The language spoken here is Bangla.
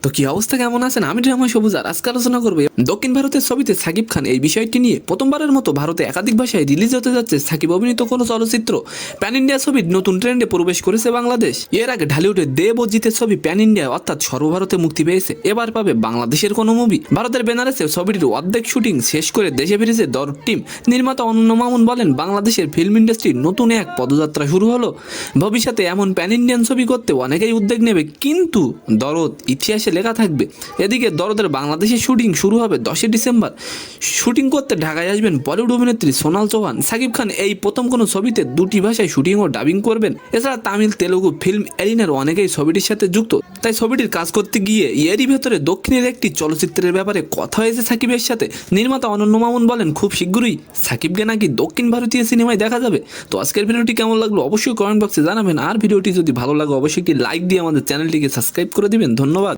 তো কি অবস্থা, কেমন আছেন? আমি ড্রামা সবুজ আর আজকে আলোচনা করবো দক্ষিণ ভারতের ছবিতে সাকিব খান এই বিষয়টি নিয়ে। প্রথমবারের মতো ভারতে একাধিক ভাষায় রিলিজ হতে যাচ্ছে সাকিব অভিনীত কোনো চলচ্চিত্র। প্যান ইন্ডিয়া ছবির নতুন ট্রেন্ডে প্রবেশ করেছে বাংলাদেশ। এর আগে ঢালিউডের দেব ও জিতের ছবি প্যান ইন্ডিয়া অর্থাৎ সর্বভারতে মুক্তি পেয়েছে। এবার পাবে বাংলাদেশের কোনো মুভি। ভারতের বেনারসে ছবিটির অর্ধেক শুটিং শেষ করে দেশে ফিরেছে দরদ টিম। নির্মাতা অনন্য মামুন বলেন, বাংলাদেশের ফিল্ম ইন্ডাস্ট্রির নতুন এক পদযাত্রা শুরু হলো। ভবিষ্যতে এমন প্যান ইন্ডিয়ান ছবি করতে অনেকেই উদ্যোগ নেবে, কিন্তু দরদ ইতিহাসে লেখা থাকবে। এদিকে দরদের বাংলাদেশে শুটিং শুরু হবে 10 ডিসেম্বর। শুটিং করতে ঢাকায় আসবেন বলিউড অভিনেত্রী সোনাল চৌহান। সাকিব খান এই প্রথম কোনো ছবিতে দুটি ভাষায় শুটিং ও ডাবিং করবেন। এছাড়া তামিল, তেলুগু ফিল্ম এরিনার অনেকেই ছবিটির সাথে যুক্ত। তাই ছবিটির কাজ করতে গিয়ে এরই ভেতরে দক্ষিণের একটি চলচ্চিত্রের ব্যাপারে কথা হয়েছে সাকিবের সাথে। নির্মাতা অনন্য মামুন বলেন, খুব শীঘ্রই সাকিবকে নাকি দক্ষিণ ভারতীয় সিনেমায় দেখা যাবে। তো আজকের ভিডিওটি কেমন লাগলো অবশ্যই কমেন্ট বক্সে জানাবেন। আর ভিডিওটি যদি ভালো লাগে অবশ্যই একটি লাইক দিয়ে আমাদের চ্যানেলটিকে সাবস্ক্রাইব করে দিবেন। ধন্যবাদ।